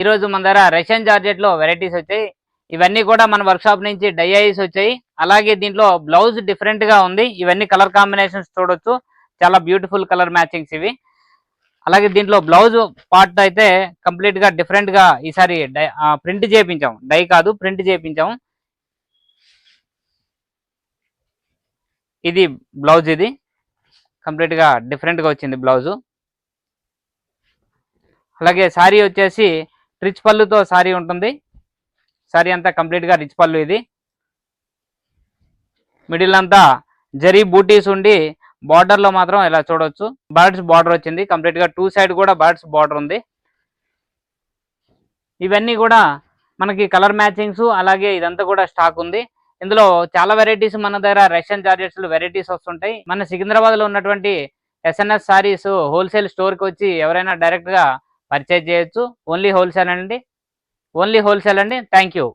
ఈరోజు మన దగ్గర రష్యన్ జార్జెట్లో వెరైటీస్ వచ్చాయి. ఇవన్నీ కూడా మన వర్క్షాప్ నుంచి డైఐస్ వచ్చాయి. అలాగే దీంట్లో బ్లౌజ్ డిఫరెంట్గా ఉంది. ఇవన్నీ కలర్ కాంబినేషన్స్ చూడొచ్చు. చాలా బ్యూటిఫుల్ కలర్ మ్యాచింగ్స్ ఇవి. అలాగే దీంట్లో బ్లౌజ్ పార్ట్ అయితే కంప్లీట్గా డిఫరెంట్గా ఈసారి ప్రింట్ చేయించాం. డై కాదు, ప్రింట్ చేయించాం. ఇది బ్లౌజ్, ఇది కంప్లీట్గా డిఫరెంట్గా వచ్చింది బ్లౌజు. అలాగే శారీ వచ్చేసి రిచ్ పళ్ళుతో శారీ ఉంటుంది. శారీ అంతా కంప్లీట్గా రిచ్ పళ్ళు. ఇది మిడిల్ అంతా జరీ బూటీస్ ఉండి బార్డర్లో మాత్రం ఇలా చూడొచ్చు బర్డ్స్ బార్డర్ వచ్చింది. కంప్లీట్గా 2 సైడ్ కూడా బర్డ్స్ బార్డర్ ఉంది. ఇవన్నీ కూడా మనకి కలర్ మ్యాచింగ్స్, అలాగే ఇదంతా కూడా స్టాక్ ఉంది. ఇందులో చాలా వెరైటీస్ మన దగ్గర రష్యన్ జార్జెట్స్ వెరైటీస్ వస్తుంటాయి. మన సికింద్రాబాద్లో ఉన్నటువంటి ఎస్ఎన్ఎస్ సారీస్ హోల్సేల్ స్టోర్కి వచ్చి ఎవరైనా డైరెక్ట్గా పర్చేజ్ చేయొచ్చు. ఓన్లీ హోల్సేల్ అండి. Thank you.